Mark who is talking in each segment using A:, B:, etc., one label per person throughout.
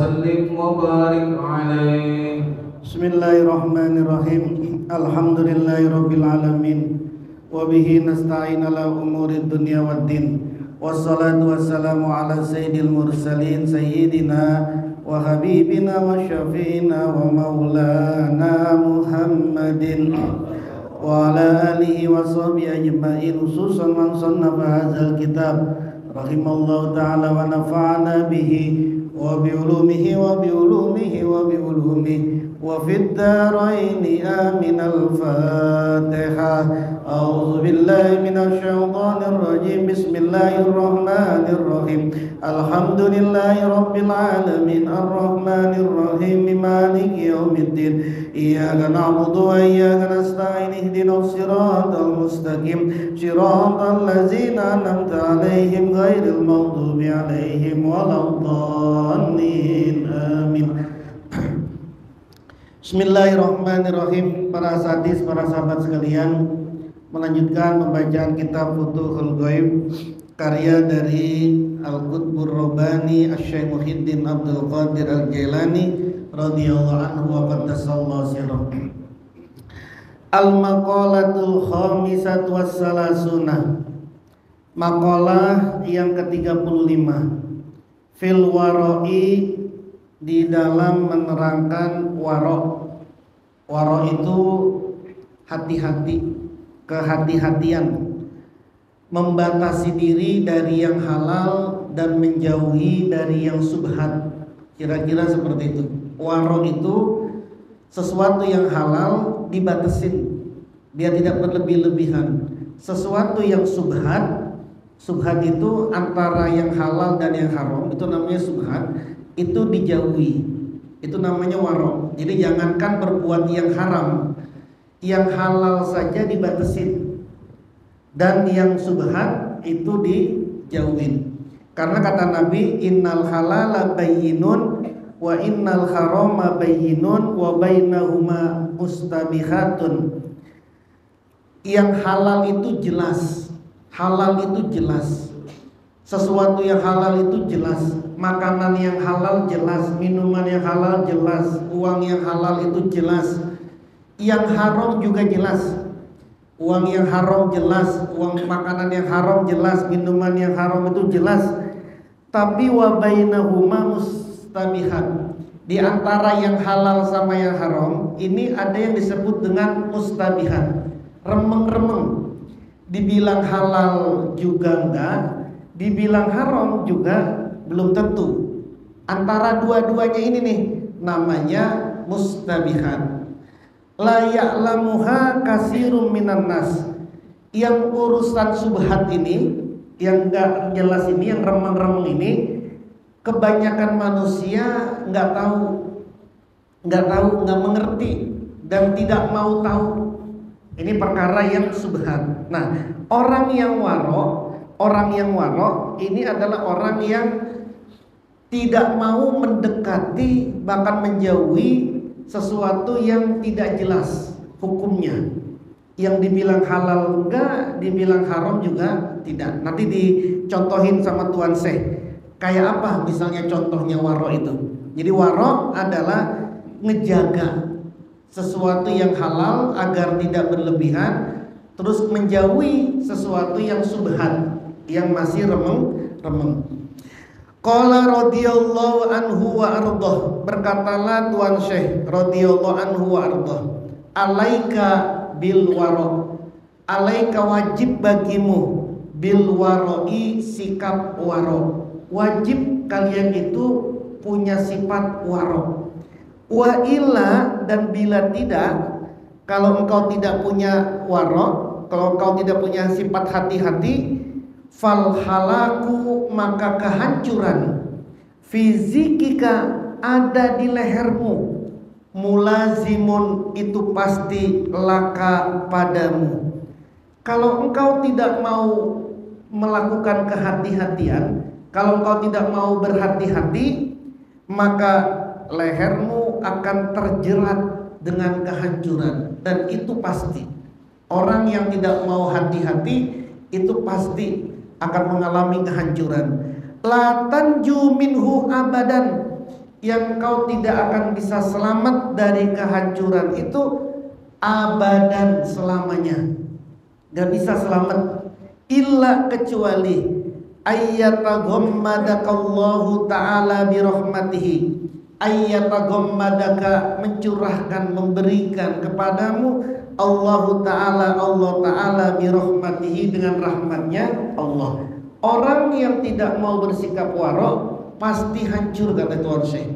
A: وسلم وبارك عليه.
B: Bismillahirrahmanirrahim. Alhamdulillahirabbil alamin. Wa bihi nasta'in ala umuri dunya waddin. Wassalatu wassalamu ala sayyidil mursalin sayyidina wa habibina wa syafi'ina wa maulana Muhammadin wa ala alihi wa sahbihi ajma'in, khususan man sannafa hadzal kitab rahimallahu ta'ala wa nafa'ana bihi wa bi ulumihi wa bi ulumihi wa bi ulumihi wa fid dharaini amin. Al-Fatihah. A'udzu billahi minasy syaithanir rajim. Bismillahirrahmanirrahim. Alhamdulillahi rabbil alamin arrahmanir rahim maliki yaumiddin. Iyyaka na'budu wa iyyaka nasta'in ihdinas siratal mustaqim siratal ladzina an'amta 'alaihim ghairil maghdubi 'alaihim waladdallin. Amin. Bismillahirrahmanirrahim. Para sadis, para sahabat sekalian, melanjutkan pembacaan kitab Futuhul Ghaib karya dari Al-Qutbur Rabbani Asy-Syaikh Muhyiddin Abdul Qadir Al-Jailani radhiyallahu anhu wa qaddasallahu sirrahu. Al-maqalatul khamisatu wassalasuna. Maqalah yang ke-35. Fil wara'i, di dalam menerangkan waro. Waro itu hati-hati, kehati-hatian, membatasi diri dari yang halal dan menjauhi dari yang subhat. Kira-kira seperti itu. Waro itu sesuatu yang halal dibatasin, dia tidak berlebih-lebihan. Sesuatu yang subhat, subhat itu antara yang halal dan yang haram, itu namanya subhat, itu dijauhi, itu namanya waro. Jadi jangankan berbuat yang haram, yang halal saja dibatasin, dan yang subhat itu dijauhin. Karena kata Nabi, innal halala bayyinun wa innal harama bayyinun wa bainahuma mustabihatun. Yang halal itu jelas, halal itu jelas. Sesuatu yang halal itu jelas, makanan yang halal jelas, minuman yang halal jelas, uang yang halal itu jelas. Yang haram juga jelas. Uang yang haram jelas, uang makanan yang haram jelas, minuman yang haram itu jelas. Tapi wa bainahuma mustabihat. Di antara yang halal sama yang haram, ini ada yang disebut dengan mustabihat, remeng-remeng. Dibilang halal juga enggak, dibilang haram juga belum tentu. Antara dua-duanya ini nih namanya mustabihat. La ya'lamuha katsirum minan nas. Yang urusan subhat ini, yang enggak jelas ini, yang remeng-remeng ini, kebanyakan manusia enggak tahu, enggak mengerti dan tidak mau tahu. Ini perkara yang subhat. Nah, orang yang waro ini adalah orang yang tidak mau mendekati, bahkan menjauhi sesuatu yang tidak jelas hukumnya. Yang dibilang halal enggak, dibilang haram juga tidak. Nanti dicontohin sama Tuan Syekh. Kayak apa misalnya contohnya waro itu. Jadi waro adalah ngejaga sesuatu yang halal agar tidak berlebihan, terus menjauhi sesuatu yang subhat, yang masih remeng-remeng. Qala radhiyallahu anhu wa ardhah. Berkatalah Tuan Syekh radhiyallahu anhu wa ardhah, alaika bil wara. Alaika wajib bagimu bil warai, sikap waro. Wajib kalian itu punya sifat waro. Wa illa, dan bila tidak, kalau engkau tidak punya waro, kalau engkau tidak punya sifat hati-hati, fal halaku, maka kehancuran, fizikika, ada di lehermu, mulazimun, itu pasti laka padamu. Kalau engkau tidak mau melakukan kehati-hatian, kalau engkau tidak mau berhati-hati, maka lehermu akan terjerat dengan kehancuran. Dan itu pasti. Orang yang tidak mau hati-hati itu pasti akan mengalami kehancuran. La tanju minhu abadan, yang kau tidak akan bisa selamat dari kehancuran itu abadan, selamanya. Gak bisa selamat illa kecuali ayyataghammadakallahu ta'ala birahmatihi, ayyataghammadaka mencurahkan, memberikan kepadamu Allah Ta'ala birahmatihi, dengan rahmatnya Allah. Orang yang tidak mau bersikap warok pasti hancur, kata Tuan Syekh,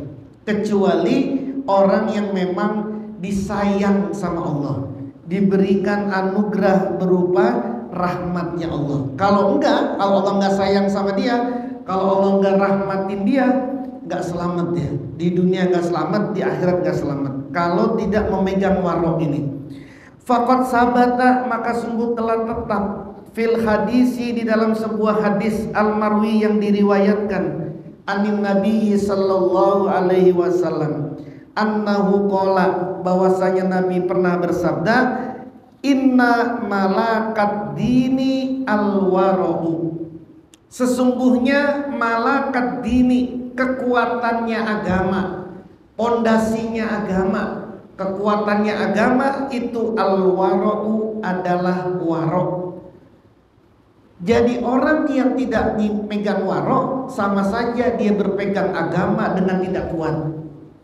B: kecuali orang yang memang disayang sama Allah, diberikan anugerah berupa rahmatnya Allah. Kalau enggak, kalau Allah enggak sayang sama dia, kalau Allah enggak rahmatin dia, enggak selamat dia. Di dunia enggak selamat, di akhirat enggak selamat kalau tidak memegang warok ini. Faqad sabata, maka sungguh telah tetap fil hadisi, di dalam sebuah hadis al-marwi yang diriwayatkan anin Nabi sallallahu alaihi wasallam, annahu qala, bahwasanya Nabi pernah bersabda, inna malakat dini al-wara'u, sesungguhnya malakat dini, kekuatannya agama, pondasinya agama, kekuatannya agama itu al-wara'u adalah warok. Jadi orang yang tidak megang warok sama saja dia berpegang agama dengan tidak kuat.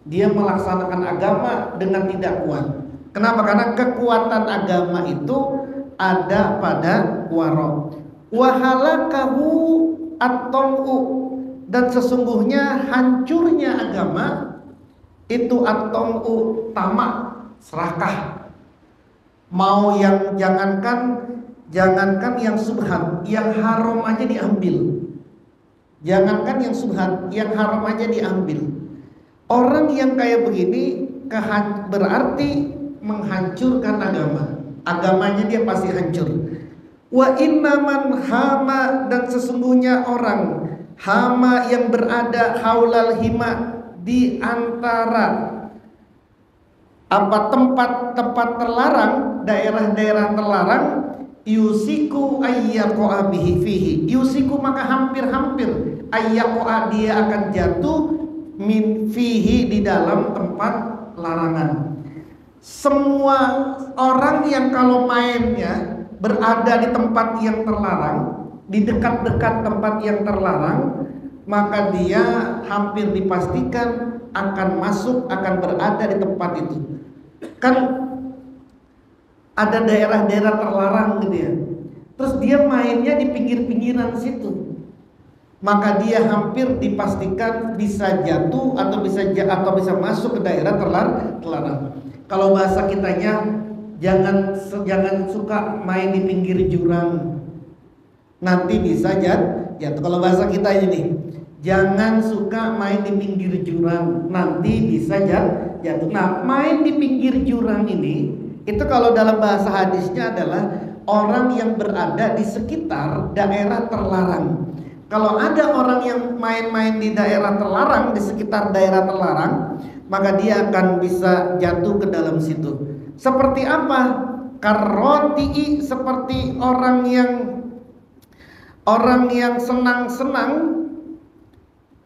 B: Dia melaksanakan agama dengan tidak kuat. Kenapa? Karena kekuatan agama itu ada pada warok. Wahalakahu at-tam'u, dan sesungguhnya hancurnya agama itu at-tam'u, tamak, serakah. Mau yang jangankan yang subhat, yang haram aja diambil. Jangankan yang subhat, yang haram aja diambil. Orang yang kayak begini berarti menghancurkan agama. Agamanya dia pasti hancur. Wa innaman hama, dan sesungguhnya orang hama yang berada haulal hima, di antara tempat-tempat terlarang, daerah-daerah terlarang, yusiku ayyaqa'a bihi fihi, yusiku maka hampir-hampir ayyaqa'a, dia akan jatuh min fihi, di dalam tempat larangan. Semua orang yang kalau mainnya berada di tempat yang terlarang, di dekat-dekat tempat yang terlarang, maka dia hampir dipastikan akan masuk, akan berada di tempat itu. Kan ada daerah-daerah terlarang gitu ya. Terus dia mainnya di pinggir-pinggiran situ, maka dia hampir dipastikan bisa jatuh atau bisa masuk ke daerah terlarang. Kalau bahasa kitanya, jangan suka main di pinggir jurang, nanti bisa jatuh. Kalau bahasa kita ini, jangan suka main di pinggir jurang, nanti bisa jatuh. Nah, main di pinggir jurang ini, itu kalau dalam bahasa hadisnya adalah orang yang berada di sekitar daerah terlarang. Kalau ada orang yang main-main di daerah terlarang, di sekitar daerah terlarang, maka dia akan bisa jatuh ke dalam situ. Seperti apa? Karroti'i, seperti orang yang senang-senang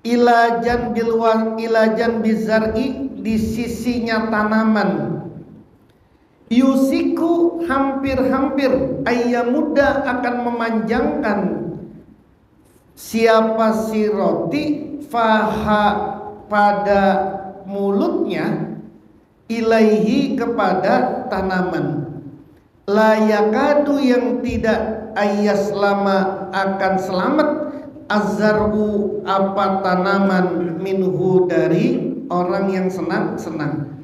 B: ilajan bizar'i, di sisinya tanaman. Yusiku, hampir-hampir, ayyamuda, akan memanjangkan siapa si roti faha, pada mulutnya, ilaihi, kepada tanaman. Layakadu, yang tidak ayyaslama, akan selamat, azzaru, apa tanaman, minhu, dari orang yang senang-senang.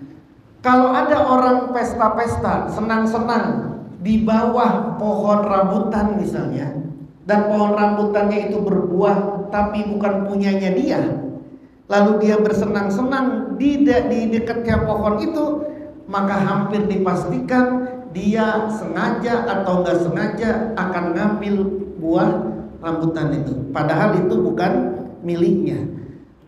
B: Kalau ada orang pesta-pesta, senang-senang di bawah pohon rambutan misalnya, dan pohon rambutannya itu berbuah tapi bukan punyanya dia, lalu dia bersenang-senang di dekatnya pohon itu, maka hampir dipastikan dia sengaja atau enggak sengaja akan ngambil buah rambutan itu, padahal itu bukan miliknya.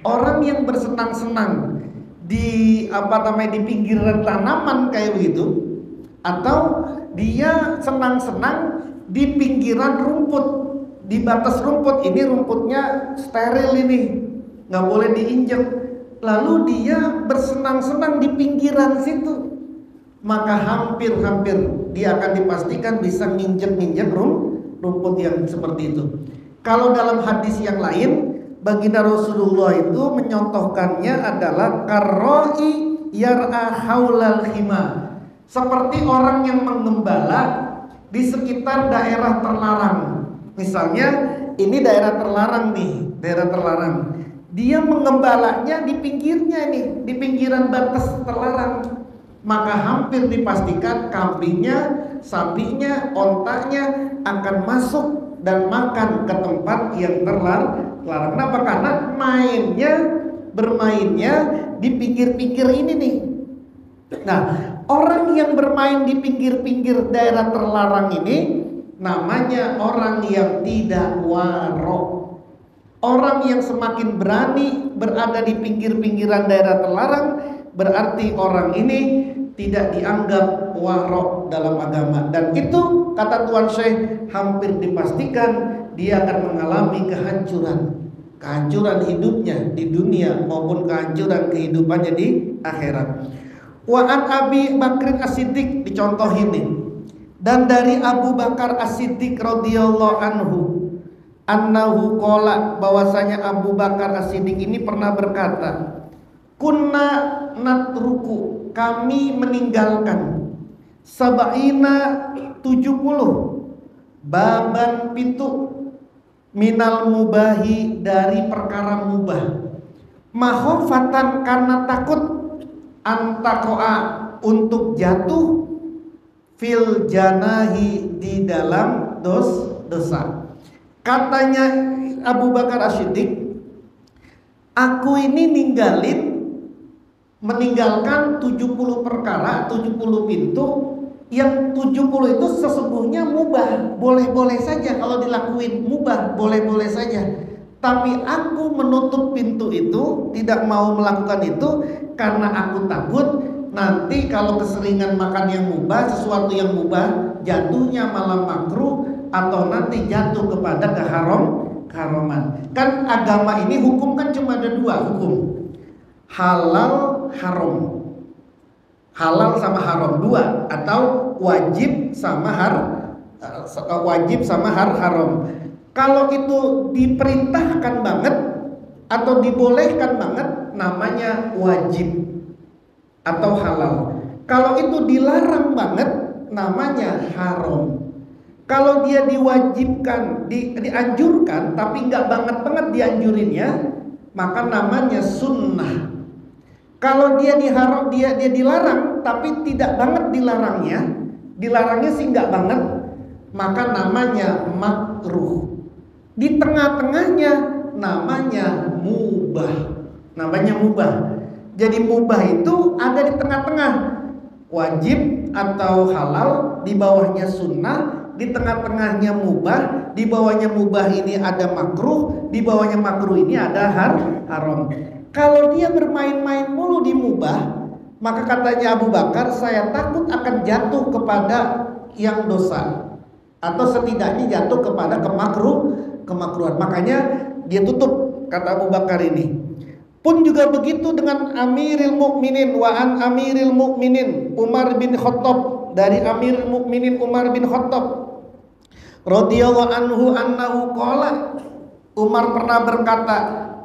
B: Orang yang bersenang-senang di di pinggiran tanaman kayak begitu, atau dia senang-senang di pinggiran rumput, di batas rumput, ini rumputnya steril, ini nggak boleh diinjek, lalu dia bersenang-senang di pinggiran situ, maka hampir-hampir dia akan dipastikan bisa nginjek-nginjek rumput yang seperti itu. Kalau dalam hadis yang lain, baginda Rasulullah itu menyontohkannya adalah karroi yar'a haulal khima, seperti orang yang mengembala di sekitar daerah terlarang. Misalnya ini daerah terlarang nih, daerah terlarang. Dia mengembalanya di pinggirnya nih, di pinggiran batas terlarang. Maka hampir dipastikan kambingnya, sapinya, ontaknya akan masuk dan makan ke tempat yang terlarang. Kenapa? Karena bermainnya di pinggir-pinggir ini nih. Nah, orang yang bermain di pinggir-pinggir daerah terlarang ini namanya orang yang tidak warok. Orang yang semakin berani berada di pinggir-pinggiran daerah terlarang, berarti orang ini tidak dianggap warok dalam agama. Dan itu kata Tuan Syekh hampir dipastikan dia akan mengalami kehancuran hidupnya di dunia maupun kehancuran kehidupannya di akhirat. Wa an Abi Bakrin As-Siddiq, dicontohin nih. Dan dari Abu Bakar As-Siddiq radhiyallahu anhu, annahu qala, bahwasanya Abu Bakar As-Siddiq ini pernah berkata, kunna natruku, kami meninggalkan sab'ina 70 baban pintu minal mubahi, dari perkara mubah, mahofatan, karena takut, antakoa, untuk jatuh, fil janahi, di dalam dosa. Katanya Abu Bakar As-Siddiq, aku ini meninggalkan 70 perkara, 70 pintu, yang 70 itu sesungguhnya mubah, boleh-boleh saja kalau dilakuin, mubah, boleh-boleh saja. Tapi aku menutup pintu itu, tidak mau melakukan itu karena aku takut nanti kalau keseringan makan yang mubah, sesuatu yang mubah, jatuhnya malah makruh atau nanti jatuh kepada keharaman. Kan agama ini hukum kan cuma ada dua hukum, halal haram, halal sama haram dua, atau wajib sama haram. Kalau itu diperintahkan banget atau dibolehkan banget, namanya wajib atau halal. Kalau itu dilarang banget, namanya haram. Kalau dia diwajibkan, dianjurkan, tapi nggak banget dianjurinnya, maka namanya sunnah. Kalau dia dilarang, tapi tidak banget dilarangnya sih nggak banget, maka namanya makruh. Di tengah-tengahnya namanya mubah. Jadi mubah itu ada di tengah-tengah, wajib atau halal, di bawahnya sunnah, di tengah-tengahnya mubah, di bawahnya mubah ini ada makruh, di bawahnya makruh ini ada haram. Kalau dia bermain-main mulu di mubah, maka katanya Abu Bakar, saya takut akan jatuh kepada yang dosa, atau setidaknya jatuh kepada kemakruhan. Makanya dia tutup, kata Abu Bakar ini. Pun juga begitu dengan Amirul Mukminin, wa an Amirul Mukminin Umar bin Khattab, dari Amirul Mukminin Umar bin Khattab radhiyallahu anhu annahu qala, Umar pernah berkata,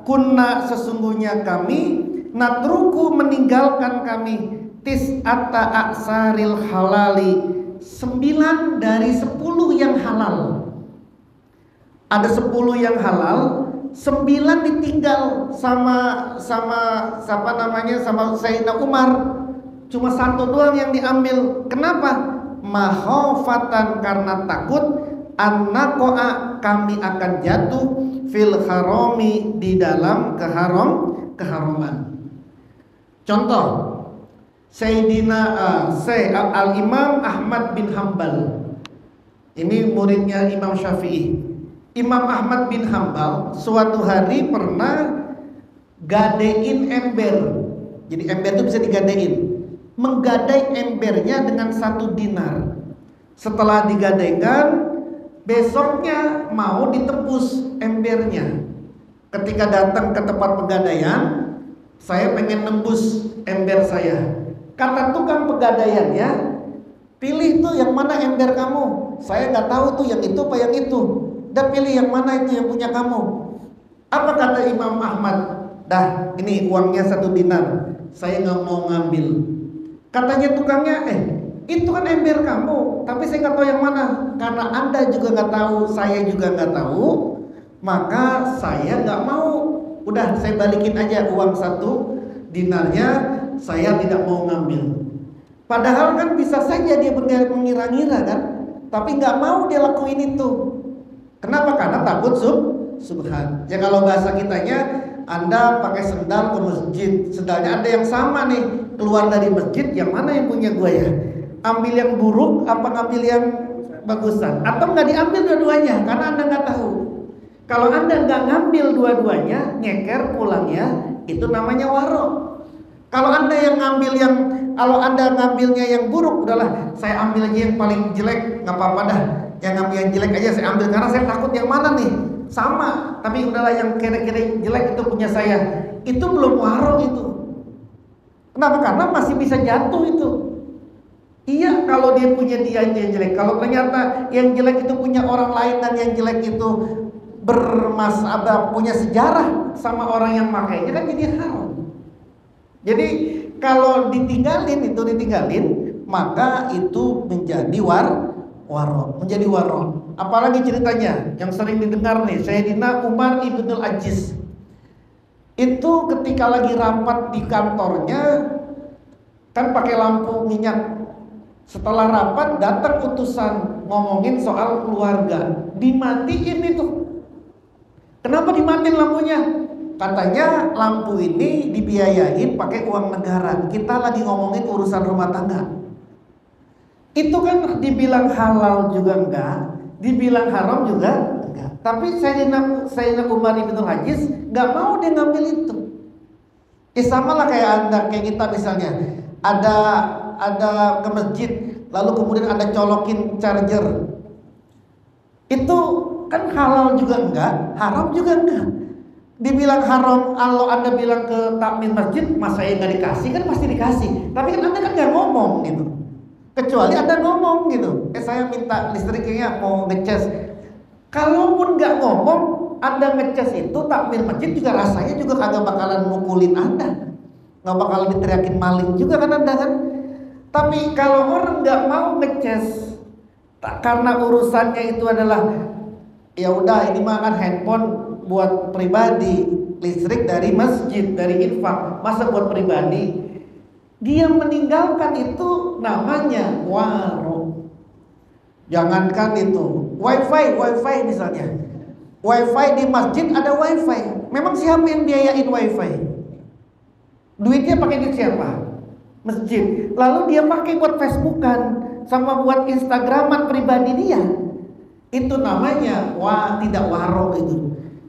B: kunna, sesungguhnya kami, natruku, meninggalkan kami, tis'ata aksaril halali, 9 dari 10 yang halal. Ada 10 yang halal, 9 ditinggal sama Sayyidina Umar. Cuma 1 doang yang diambil. Kenapa? Mahofatan, karena takut, annakoa, kami akan jatuh, fil harami, di dalam keharaman. Contoh, Sayyidina Al-Imam Ahmad bin Hanbal. Ini muridnya Imam Syafi'i. Imam Ahmad bin Hanbal suatu hari pernah gadein ember. Jadi ember itu bisa digadein. Menggadai embernya dengan 1 dinar. Setelah digadaikan, besoknya mau ditebus embernya. Ketika datang ke tempat pegadaian, Saya pengen nembus ember saya. Kata tukang pegadaiannya, pilih tuh yang mana ember kamu. Saya nggak tahu tuh yang itu apa yang itu. Dan pilih yang mana itu yang punya kamu. Apa kata Imam Ahmad? Dah, ini uangnya 1 dinar. Saya nggak mau ngambil. Katanya tukangnya, itu kan ember kamu, tapi saya nggak tahu yang mana. Karena Anda juga nggak tahu, saya juga nggak tahu, maka saya nggak mau. Udah, saya balikin aja uang 1 dinarnya. Saya tidak mau ngambil. Padahal kan bisa saja dia mengira-ngira kan, tapi nggak mau dia lakuin itu. Kenapa? Karena takut subhan. Ya kalau bahasa kitanya, Anda pakai sendal ke masjid, sendalnya ada yang sama nih, keluar dari masjid, yang mana yang punya gue ya? Ambil yang buruk apa ngambil yang bagusan? Atau nggak diambil dua-duanya karena Anda nggak tahu. Kalau Anda nggak ngambil dua-duanya, nyeker pulangnya, itu namanya warok. Kalau Anda ngambilnya yang buruk, udahlah saya ambil aja yang paling jelek, nggak apa-apa dah. Yang ngambil yang jelek aja saya ambil karena saya takut yang mana nih sama, tapi udahlah yang kira-kira jelek itu punya saya. Itu belum warok itu. Kenapa? Karena masih bisa jatuh itu. Iya, kalau dia punya dia yang jelek. Kalau ternyata yang jelek itu punya orang lain dan yang jelek itu punya sejarah sama orang yang makainya, kan jadi haram. Jadi kalau ditinggalin, maka itu menjadi warok, menjadi warok. Apalagi ceritanya yang sering didengar nih, Sayyidina Umar ibnul Aziz. Itu ketika lagi rapat di kantornya, kan pakai lampu minyak. Setelah rapat datang utusan ngomongin soal keluarga, dimatiin itu. Kenapa dimatiin lampunya? Katanya lampu ini dibiayain pakai uang negara. Kita lagi ngomongin urusan rumah tangga. Itu kan dibilang halal juga enggak, dibilang haram juga enggak. Tapi Sayyidina Umar ibn Aziz enggak mau dia ngambil itu. Sama lah kayak kita misalnya ada ke masjid, lalu kemudian ada colokin charger. Itu kan halal juga enggak, haram juga enggak. Dibilang haram, kalau Anda bilang ke takmir masjid, mas saya nggak dikasih, kan pasti dikasih. Tapi kan Anda kan nggak ngomong gitu. Kecuali Anda ngomong gitu, saya minta listriknya mau ngecas. Kalaupun nggak ngomong, Anda ngecas itu, takmir masjid juga rasanya juga kagak bakalan mukulin Anda, nggak bakalan diteriakin maling juga kan Anda kan. Tapi kalau orang nggak mau ngecas, karena urusannya itu adalah ya udah ini mah kan handphone buat pribadi, listrik dari masjid, dari infak, masa buat pribadi, dia meninggalkan itu namanya warok. Jangankan itu wifi misalnya, wifi di masjid ada wifi, memang siapa yang biayain wifi? Duitnya pakai duit siapa? Masjid. Lalu dia pakai buat Facebookan sama buat Instagraman pribadi dia, itu namanya tidak warok itu.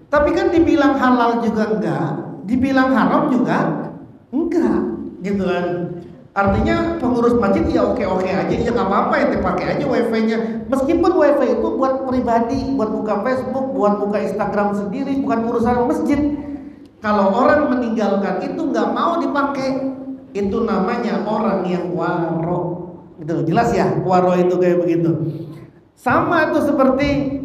B: Tapi kan dibilang halal juga enggak, dibilang haram juga enggak, gitu kan. Artinya pengurus masjid ya oke-oke aja, ya nggak apa-apa ya dipakai aja wifi-nya. Meskipun wifi itu buat pribadi, buat buka Facebook, buat buka Instagram sendiri, bukan urusan masjid. Kalau orang meninggalkan itu nggak mau dipakai, itu namanya orang yang waro. Gitu, jelas ya, waro itu kayak begitu. Sama tuh seperti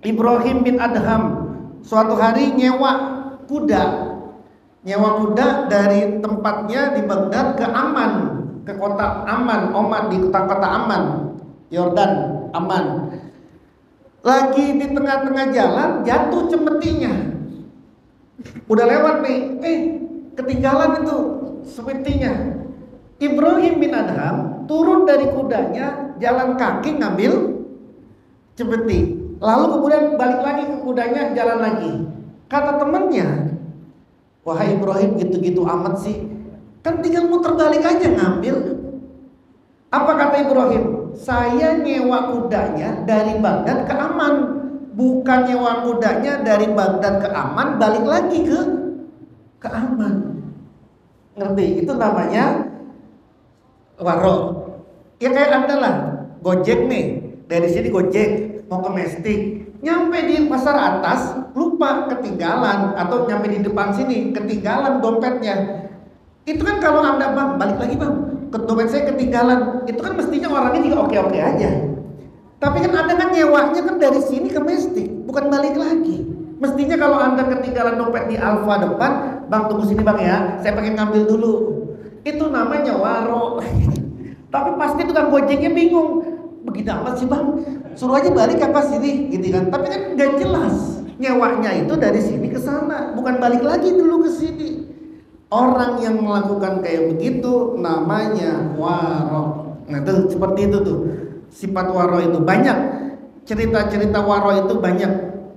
B: Ibrahim bin Adham. Suatu hari nyewa kuda dari tempatnya di Baghdad ke Amman, ke kota Amman, di kota Amman, Yordan, Amman. Lagi di tengah-tengah jalan jatuh cemetinya. Udah lewat nih, ketinggalan itu cemetinya. Ibrahim bin Adham turun dari kudanya, jalan kaki ngambil cemeti. Lalu kemudian balik lagi ke kudanya, jalan lagi. Kata temannya, wahai Ibrahim, gitu-gitu amat sih, kan tinggal muter balik aja ngambil. Apa kata Ibrahim? Saya nyewa kudanya dari Baghdad ke Amman, bukan nyewa kudanya dari Baghdad ke Amman balik lagi ke Amman. Ngerti? Itu namanya warok. Ya kayak Anda lah, Gojek nih, dari sini Gojek mau ke Mestik, nyampe di pasar atas lupa ketinggalan, atau nyampe di depan sini ketinggalan dompetnya. Itu kan kalau Anda bang, balik lagi bang, dompet saya ketinggalan, itu kan mestinya orangnya juga oke-oke aja. Tapi kan Anda kan nyewanya kan dari sini ke Mestik, bukan balik lagi. Mestinya kalau Anda ketinggalan dompet di Alfa depan, bang tunggu sini bang ya, saya pengen ngambil dulu. Itu namanya waro. Tapi pasti tukang gojeknya bingung, begitu amat sih bang, suruh aja balik apa sini, gitu kan. Tapi kan nggak jelas, nyewanya itu dari sini ke sana, bukan balik lagi dulu ke sini. Orang yang melakukan kayak begitu namanya waro. Nah itu seperti itu tuh, sifat waro itu banyak, cerita-cerita waro itu banyak.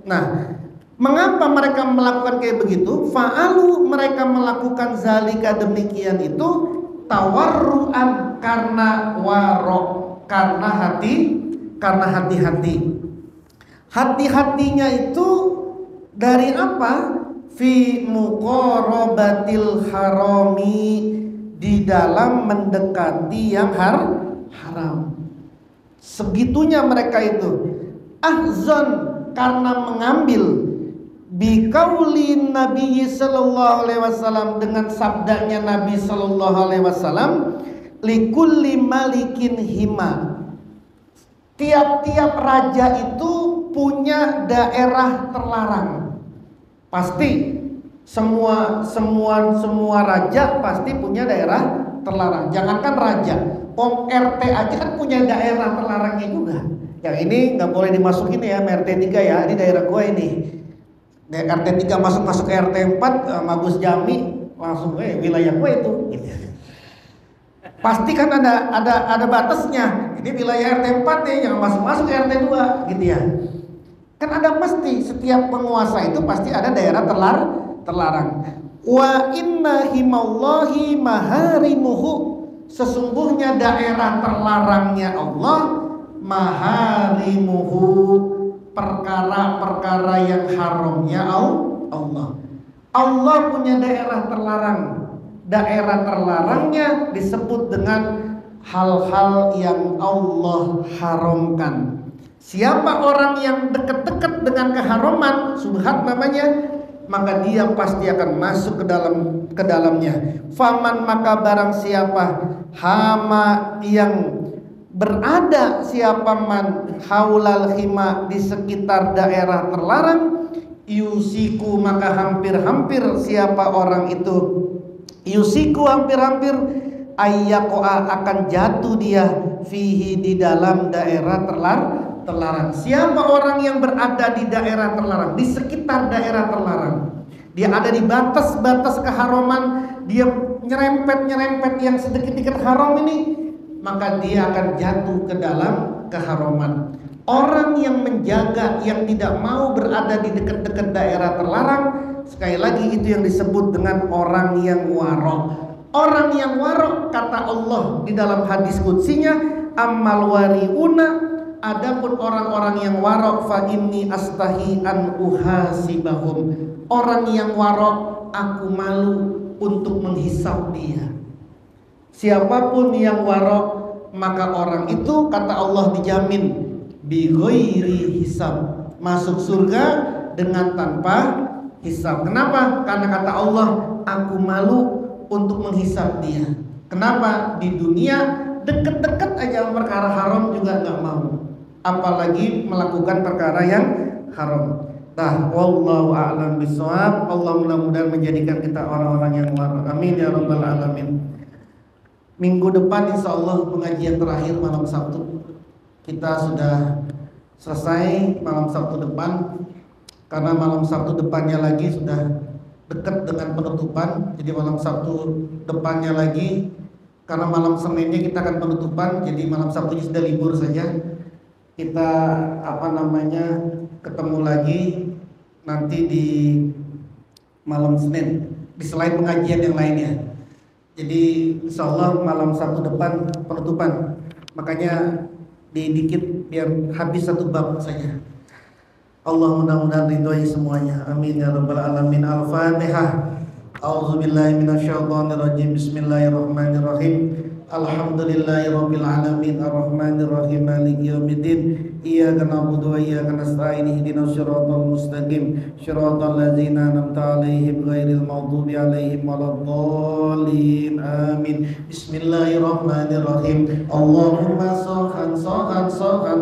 B: Nah, mengapa mereka melakukan kayak begitu? Fa'alu, mereka melakukan zalika demikian itu tawarruan karena waro, karena hati-hati. Hati-hatinya itu dari apa? Fi muqarabatil harami, di dalam mendekati yang haram. Segitunya mereka itu. Ahzan, karena mengambil biqauli Nabi sallallahu alaihi wasallam, dengan sabdanya Nabi sallallahu alaihi wasallam, likulli malikin hima. Tiap-tiap raja itu punya daerah terlarang. Pasti semua raja pasti punya daerah terlarang. Jangankan raja, RT aja kan punya daerah terlarangnya juga. Yang ini nggak boleh dimasukin ya, RT 3 ya. Ini daerah gua ini. RT 3 masuk RT 4 Magus Jami, langsung wilayah gua itu. Gitu. Pasti kan ada batasnya. Ini wilayah RT 4 nih, jangan masuk RT 2 gitu ya. Kan ada pasti, setiap penguasa itu pasti ada daerah terlarang. Wa inna himallahi maharimuhu, sesungguhnya daerah terlarangnya Allah, maharimuhu, perkara-perkara yang haramnya Allah. Allah punya daerah terlarang. Daerah terlarangnya disebut dengan hal-hal yang Allah haramkan. Siapa orang yang dekat-dekat dengan keharaman, subhat namanya, maka dia pasti akan masuk ke dalamnya. Faman, maka barang siapa, hama, yang berada, siapa man haulal hima, di sekitar daerah terlarang, yusiku, maka hampir-hampir siapa orang itu, yusiku hampir-hampir, ayyaqa, akan jatuh dia, fihi, di dalam daerah terlarang. Siapa orang yang berada di daerah terlarang, di sekitar daerah terlarang, dia ada di batas-batas keharaman, dia nyerempet yang sedikit-sedikit haram ini, maka dia akan jatuh ke dalam keharaman. Orang yang menjaga, yang tidak mau berada di dekat-dekat daerah terlarang, sekali lagi itu yang disebut dengan orang yang waro. Orang yang waro, kata Allah di dalam hadis qudsinya, ammal wariuna, adapun orang-orang yang waro, fa inni astahi an uhasibahum, orang yang waro, aku malu untuk menghisab dia. Siapapun yang waro, maka orang itu, kata Allah, dijamin bi ghairi hisab, masuk surga dengan tanpa hisab. Kenapa? Karena kata Allah, aku malu untuk menghisab dia. Kenapa? Di dunia deket-deket aja perkara haram juga gak mau, apalagi melakukan perkara yang haram. Nah, wallahu a'lam bishawab. Allah mudah-mudahan menjadikan kita orang-orang yang waro. Amin ya rabbal alamin. Minggu depan insya Allah pengajian terakhir malam Sabtu. Kita sudah selesai malam Sabtu depan, karena malam Sabtu depannya lagi sudah dekat dengan penutupan. Jadi malam Sabtu depannya lagi, karena malam Seninnya kita akan penutupan, jadi malam Sabtunya sudah libur saja. Kita ketemu lagi nanti di malam Senin, di selain pengajian yang lainnya. Jadi insya Allah malam Sabtu depan penutupan, makanya dikit biar habis satu bab saja. Allah mudah-mudahan ridhoi semuanya. Amin ya rabbal alamin. Al-Fatihah. A'udzubillahi minasyaitonirrajim. Bismillahirrahmanirrahim. Alhamdulillahirabbil alamin arrahmanirrahim maliki yaumiddin. iyyaka na'budu wa iyyaka nasta'in ihdinas siratal mustaqim siratal ladzina an'amta 'alaihim ghairil maghdubi 'alaihim waladdallin amin. Bismillahirrahmanirrahim. Allahumma sokhan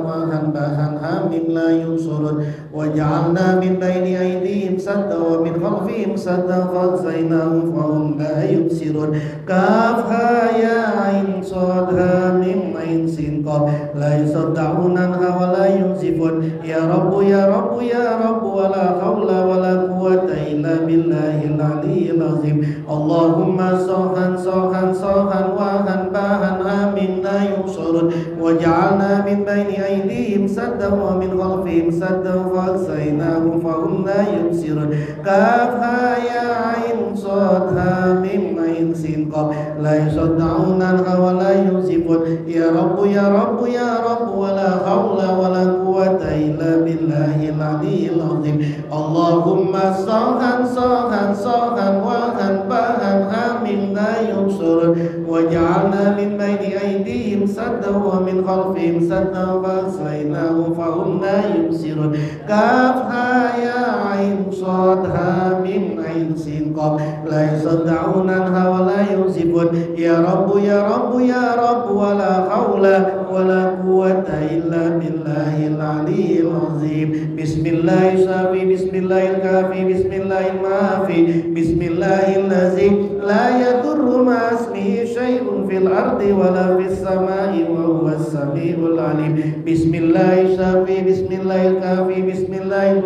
B: wahan bahan hamim la yunsurun waj'alna min baini aydihim sadda wa min khalfihim sadda faghshaynahum fahum la yubsirun. Kaf ha ya ain sad ha mim ain sin qaf la yusaddauna wa la yunzifun. Ya Rabbu ya Rabbu ya Rabbu wa la haula wa la quwwata illa billahil aliyyil azim. Allahumma sokhan wahan bahan hamim la yunsurun waj'alna min baini aydihim sadda wa min khalfihim sadda faghshaynahum fahum la yubsirun. Kaf ha ya ain sad ha mim ain sin qaf la yusaddauna wa la yunzifun. Ya Rabbu ya Rabbu ya Rabbu wa la haula wa la quwwata illa billahil aliyyil azim. Allahumma sokhan wahan bahan hamim la yunsurun waj'alna min baini aydihim sadda wa min khalfihim sadda faghshaynahum fahum la yubsirun. Kaf ha ya ain sad ha mim ain sin qaf la yusaddauna wa la yunzifun. Ya Rabbu ya Rabbu ya Rabbu wa la haula wa la quwwata illa billahil aliyyil azim. Bismillahis syafi bismillahil kafi bismillahil maafi bismillahil ladzi la yadurru ma ismihi syai'un fil ardi wala fis samai wa huwas samiul alim. Bismillahis syafi bismillahil kafi bismillahil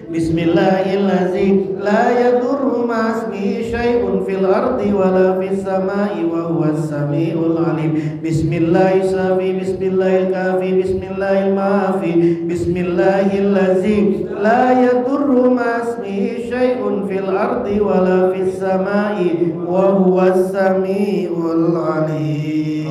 B: Bismillahilladzi la yadurru ma ismihi syai'un fil ardi wala fis samai wa huwas samiul alim. Bismillahis syafi bismillahil kafi bismillahil maafi bismillahilladzi la yadurru ma ismihi syai'un fil ardi wala fis samai wa huwas samiul alim.